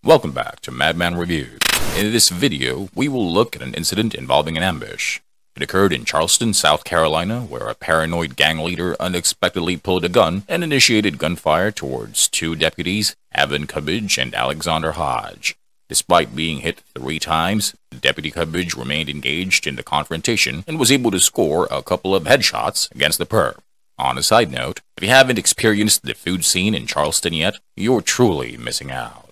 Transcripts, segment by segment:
Welcome back to Madman Reviews. In this video, we will look at an incident involving an ambush. It occurred in Charleston, South Carolina, where a paranoid gang leader unexpectedly pulled a gun and initiated gunfire towards two deputies, Evan Cubbage and Alexander Hodge. Despite being hit 3 times, Deputy Cubbage remained engaged in the confrontation and was able to score a couple of headshots against the perp. On a side note, if you haven't experienced the food scene in Charleston yet, you're truly missing out.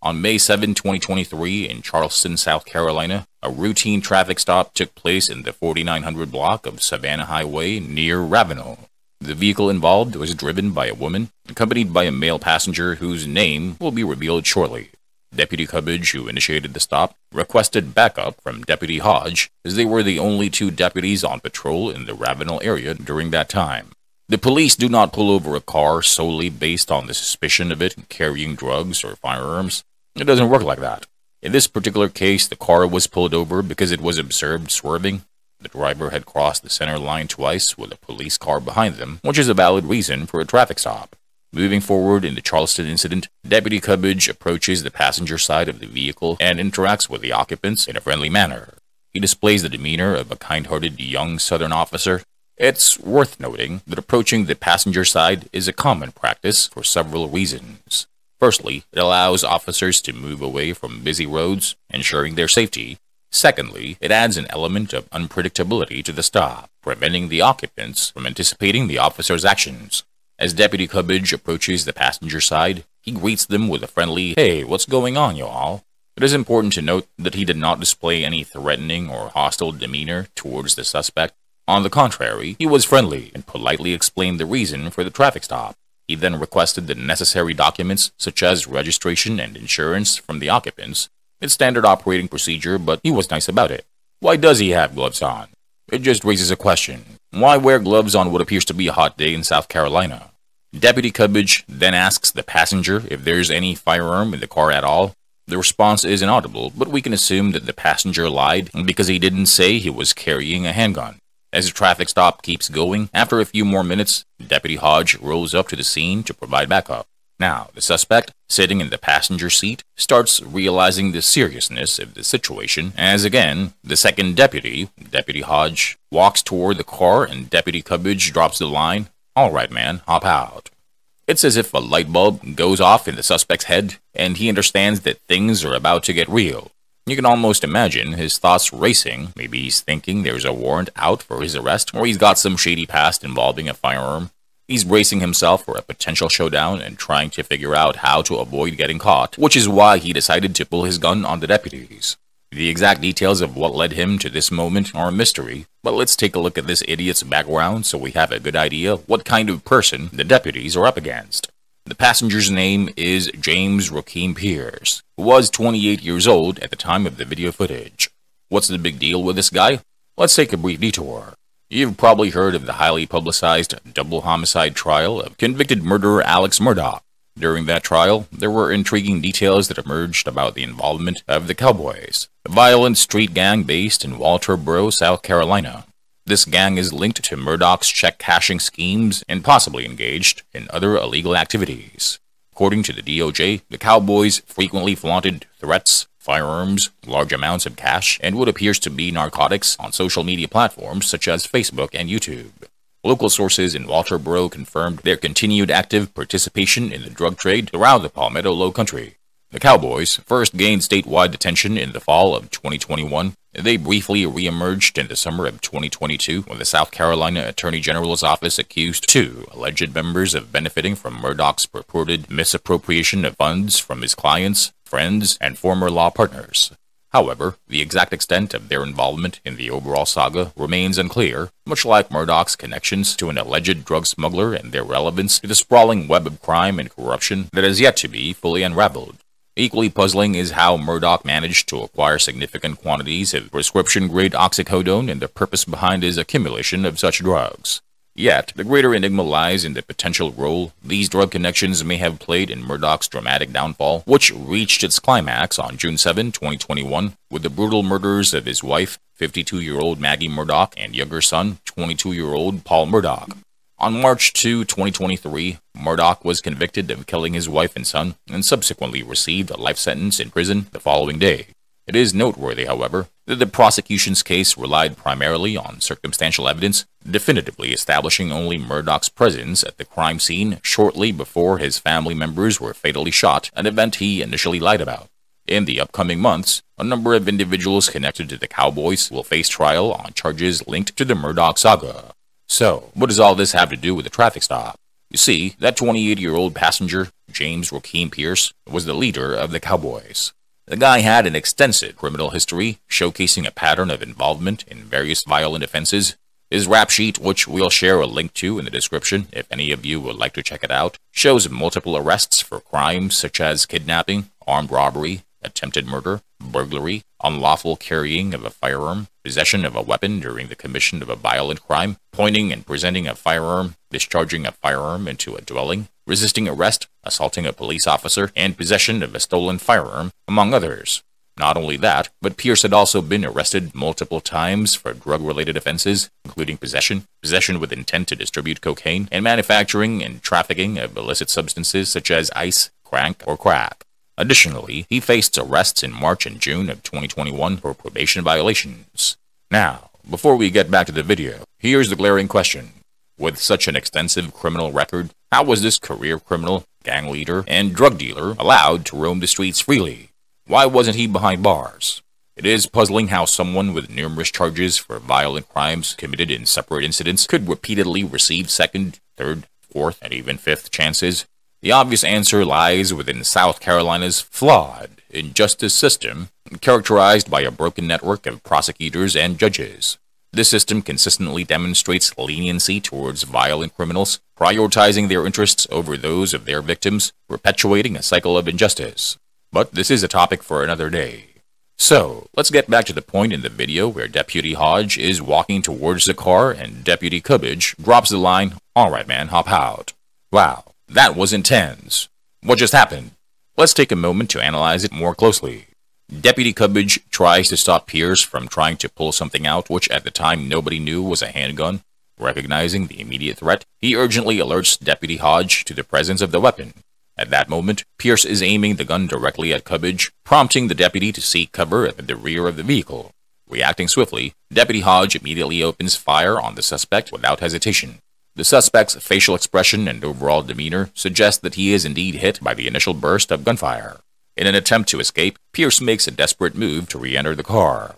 On May 7, 2023, in Charleston, South Carolina, a routine traffic stop took place in the 4900 block of Savannah Highway near Ravenel. The vehicle involved was driven by a woman, accompanied by a male passenger whose name will be revealed shortly. Deputy Cubbage, who initiated the stop, requested backup from Deputy Hodge, as they were the only 2 deputies on patrol in the Ravenel area during that time. The police do not pull over a car solely based on the suspicion of it carrying drugs or firearms. It doesn't work like that. In this particular case, the car was pulled over because it was observed swerving. The driver had crossed the center line twice with a police car behind them, which is a valid reason for a traffic stop. Moving forward in the Charleston incident, Deputy Cubbage approaches the passenger side of the vehicle and interacts with the occupants in a friendly manner. He displays the demeanor of a kind-hearted young Southern officer. It's worth noting that approaching the passenger side is a common practice for several reasons. Firstly, it allows officers to move away from busy roads, ensuring their safety. Secondly, it adds an element of unpredictability to the stop, preventing the occupants from anticipating the officer's actions. As Deputy Cubbage approaches the passenger side, he greets them with a friendly, "Hey, what's going on, y'all?" It is important to note that he did not display any threatening or hostile demeanor towards the suspect. On the contrary, he was friendly and politely explained the reason for the traffic stop. He then requested the necessary documents, such as registration and insurance, from the occupants. It's standard operating procedure, but he was nice about it. Why does he have gloves on? It just raises a question. Why wear gloves on what appears to be a hot day in South Carolina? Deputy Cubbage then asks the passenger if there's any firearm in the car at all. The response is inaudible, but we can assume that the passenger lied because he didn't say he was carrying a handgun. As the traffic stop keeps going, after a few more minutes, Deputy Hodge rolls up to the scene to provide backup. Now, the suspect, sitting in the passenger seat, starts realizing the seriousness of the situation as again, the second deputy, Deputy Hodge, walks toward the car and Deputy Cubbage drops the line, "All right, man, hop out." It's as if a light bulb goes off in the suspect's head and he understands that things are about to get real. You can almost imagine his thoughts racing. Maybe he's thinking there's a warrant out for his arrest, or he's got some shady past involving a firearm. He's bracing himself for a potential showdown and trying to figure out how to avoid getting caught, which is why he decided to pull his gun on the deputies. The exact details of what led him to this moment are a mystery, but let's take a look at this idiot's background so we have a good idea what kind of person the deputies are up against. The passenger's name is James Rakeem Pierce, who was 28 years old at the time of the video footage. What's the big deal with this guy? Let's take a brief detour. You've probably heard of the highly publicized double homicide trial of convicted murderer Alex Murdaugh. During that trial, there were intriguing details that emerged about the involvement of the Cowboys, a violent street gang based in Walterboro, South Carolina. This gang is linked to Murdaugh's check-cashing schemes and possibly engaged in other illegal activities. According to the DOJ, the Cowboys frequently flaunted threats, firearms, large amounts of cash, and what appears to be narcotics on social media platforms such as Facebook and YouTube. Local sources in Walterboro confirmed their continued active participation in the drug trade throughout the Palmetto Low Country. The Cowboys first gained statewide attention in the fall of 2021. They briefly re-emerged in the summer of 2022 when the South Carolina Attorney General's office accused 2 alleged members of benefiting from Murdaugh's purported misappropriation of funds from his clients, friends, and former law partners. However, the exact extent of their involvement in the overall saga remains unclear, much like Murdaugh's connections to an alleged drug smuggler and their relevance to the sprawling web of crime and corruption that has yet to be fully unraveled. Equally puzzling is how Murdaugh managed to acquire significant quantities of prescription-grade oxycodone and the purpose behind his accumulation of such drugs. Yet, the greater enigma lies in the potential role these drug connections may have played in Murdaugh's dramatic downfall, which reached its climax on June 7, 2021, with the brutal murders of his wife, 52-year-old Maggie Murdaugh, and younger son, 22-year-old Paul Murdaugh. On March 2, 2023, Murdaugh was convicted of killing his wife and son and subsequently received a life sentence in prison the following day. It is noteworthy, however, that the prosecution's case relied primarily on circumstantial evidence, definitively establishing only Murdaugh's presence at the crime scene shortly before his family members were fatally shot, an event he initially lied about. In the upcoming months, a number of individuals connected to the Cowboys will face trial on charges linked to the Murdaugh saga. So, what does all this have to do with the traffic stop? You see, that 28-year-old passenger, James Rakeem Pierce, was the leader of the Cowboys. The guy had an extensive criminal history, showcasing a pattern of involvement in various violent offenses. His rap sheet, which we'll share a link to in the description if any of you would like to check it out, shows multiple arrests for crimes such as kidnapping, armed robbery, attempted murder, burglary, unlawful carrying of a firearm, possession of a weapon during the commission of a violent crime, pointing and presenting a firearm, discharging a firearm into a dwelling, resisting arrest, assaulting a police officer, and possession of a stolen firearm, among others. Not only that, but Pierce had also been arrested multiple times for drug-related offenses, including possession with intent to distribute cocaine, and manufacturing and trafficking of illicit substances such as ice, crank, or crack. Additionally, he faced arrests in March and June of 2021 for probation violations. Now, before we get back to the video, here's the glaring question. With such an extensive criminal record, how was this career criminal, gang leader, and drug dealer allowed to roam the streets freely? Why wasn't he behind bars? It is puzzling how someone with numerous charges for violent crimes committed in separate incidents could repeatedly receive second, third, fourth, and even fifth chances. The obvious answer lies within South Carolina's flawed justice system, characterized by a broken network of prosecutors and judges. This system consistently demonstrates leniency towards violent criminals, prioritizing their interests over those of their victims, perpetuating a cycle of injustice. But this is a topic for another day. So, let's get back to the point in the video where Deputy Hodge is walking towards the car and Deputy Cubbage drops the line, "Alright man, hop out." Wow, that was intense. What just happened? Let's take a moment to analyze it more closely. Deputy Cubbage tries to stop Pierce from trying to pull something out which at the time nobody knew was a handgun. Recognizing the immediate threat, he urgently alerts Deputy Hodge to the presence of the weapon. At that moment, Pierce is aiming the gun directly at Cubbage, prompting the deputy to seek cover at the rear of the vehicle. Reacting swiftly, Deputy Hodge immediately opens fire on the suspect without hesitation. The suspect's facial expression and overall demeanor suggest that he is indeed hit by the initial burst of gunfire. In an attempt to escape, Pierce makes a desperate move to re-enter the car.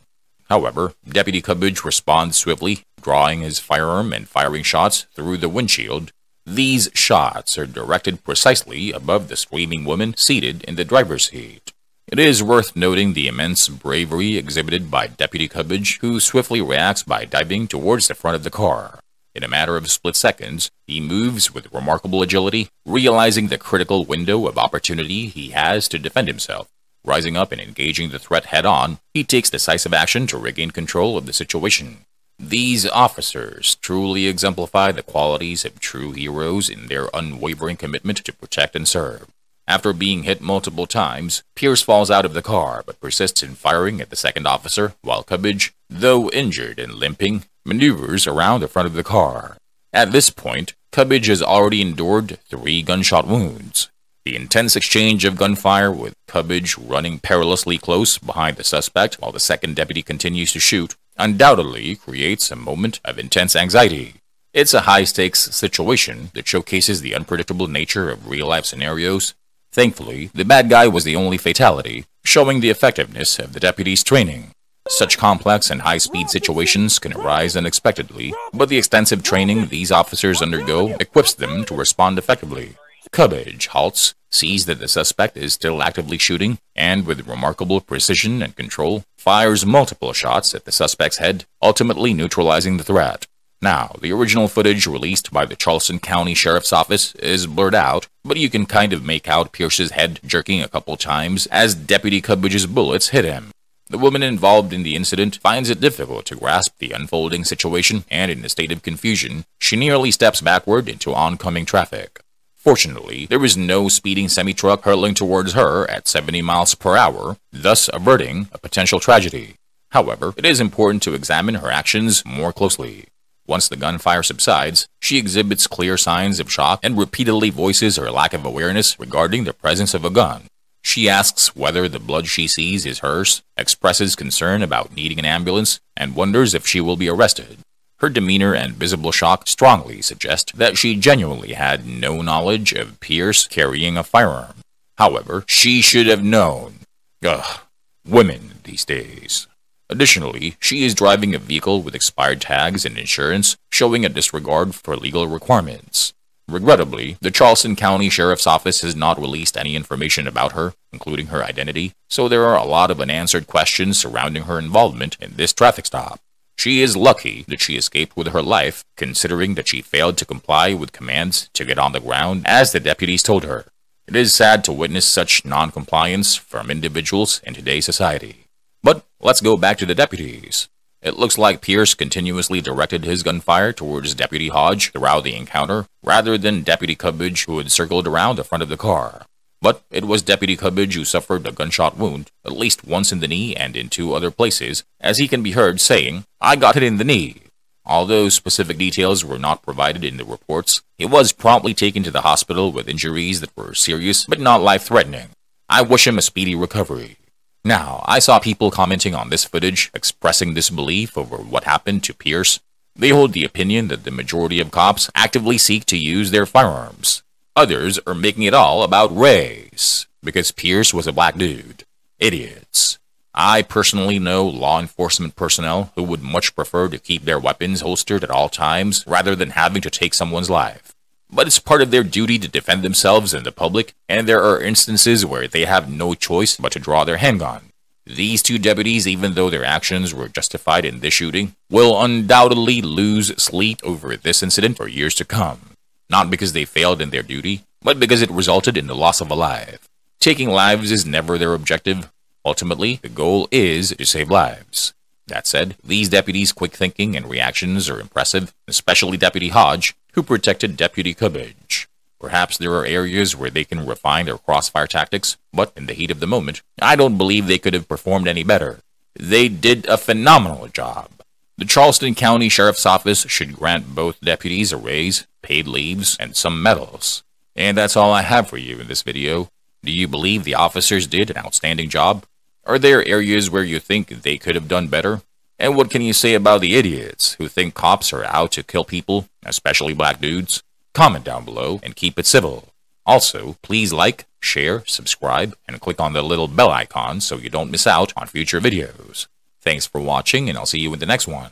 However, Deputy Cubbage responds swiftly, drawing his firearm and firing shots through the windshield. These shots are directed precisely above the screaming woman seated in the driver's seat. It is worth noting the immense bravery exhibited by Deputy Cubbage, who swiftly reacts by diving towards the front of the car. In a matter of split seconds, he moves with remarkable agility, realizing the critical window of opportunity he has to defend himself. Rising up and engaging the threat head-on, he takes decisive action to regain control of the situation. These officers truly exemplify the qualities of true heroes in their unwavering commitment to protect and serve. After being hit multiple times, Pierce falls out of the car but persists in firing at the second officer, while Cubbage, though injured and limping, maneuvers around the front of the car. At this point, Cubbage has already endured 3 gunshot wounds. The intense exchange of gunfire with Cubbage running perilously close behind the suspect while the second deputy continues to shoot undoubtedly creates a moment of intense anxiety. It's a high-stakes situation that showcases the unpredictable nature of real-life scenarios. Thankfully, the bad guy was the only fatality, showing the effectiveness of the deputy's training. Such complex and high-speed situations can arise unexpectedly, but the extensive training these officers undergo equips them to respond effectively. Cubbage halts, sees that the suspect is still actively shooting, and with remarkable precision and control, fires multiple shots at the suspect's head, ultimately neutralizing the threat. Now, the original footage released by the Charleston County Sheriff's Office is blurred out, but you can kind of make out Pierce's head jerking a couple times as Deputy Cubbage's bullets hit him. The woman involved in the incident finds it difficult to grasp the unfolding situation, and in a state of confusion, she nearly steps backward into oncoming traffic. Fortunately, there is no speeding semi-truck hurtling towards her at 70 miles per hour, thus averting a potential tragedy. However, it is important to examine her actions more closely. Once the gunfire subsides, she exhibits clear signs of shock and repeatedly voices her lack of awareness regarding the presence of a gun. She asks whether the blood she sees is hers, expresses concern about needing an ambulance, and wonders if she will be arrested. Her demeanor and visible shock strongly suggest that she genuinely had no knowledge of Pierce carrying a firearm. However, she should have known. Ugh, women these days. Additionally, she is driving a vehicle with expired tags and insurance, showing a disregard for legal requirements. Regrettably, the Charleston County Sheriff's Office has not released any information about her, including her identity, so there are a lot of unanswered questions surrounding her involvement in this traffic stop. She is lucky that she escaped with her life, considering that she failed to comply with commands to get on the ground as the deputies told her. It is sad to witness such non-compliance from individuals in today's society. But let's go back to the deputies. It looks like Pierce continuously directed his gunfire towards Deputy Hodge throughout the encounter, rather than Deputy Cubbage, who had circled around the front of the car. But it was Deputy Cubbage who suffered a gunshot wound, at least once in the knee and in 2 other places, as he can be heard saying, "I got hit in the knee." Although specific details were not provided in the reports, he was promptly taken to the hospital with injuries that were serious but not life-threatening. I wish him a speedy recovery. Now, I saw people commenting on this footage expressing disbelief over what happened to Pierce. They hold the opinion that the majority of cops actively seek to use their firearms. Others are making it all about race, because Pierce was a black dude. Idiots. I personally know law enforcement personnel who would much prefer to keep their weapons holstered at all times rather than having to take someone's life. But it's part of their duty to defend themselves in the public, and there are instances where they have no choice but to draw their handgun. These 2 deputies, even though their actions were justified in this shooting, will undoubtedly lose sleep over this incident for years to come. Not because they failed in their duty, but because it resulted in the loss of a life. Taking lives is never their objective. Ultimately, the goal is to save lives. That said, these deputies' quick thinking and reactions are impressive, especially Deputy Hodge, who protected Deputy Cubbage. Perhaps there are areas where they can refine their crossfire tactics, but in the heat of the moment, I don't believe they could have performed any better. They did a phenomenal job. The Charleston County Sheriff's Office should grant both deputies a raise, paid leaves, and some medals. And that's all I have for you in this video. Do you believe the officers did an outstanding job? Are there areas where you think they could have done better? And what can you say about the idiots who think cops are out to kill people, especially black dudes? Comment down below and keep it civil. Also, please like, share, subscribe, and click on the little bell icon so you don't miss out on future videos. Thanks for watching, and I'll see you in the next one.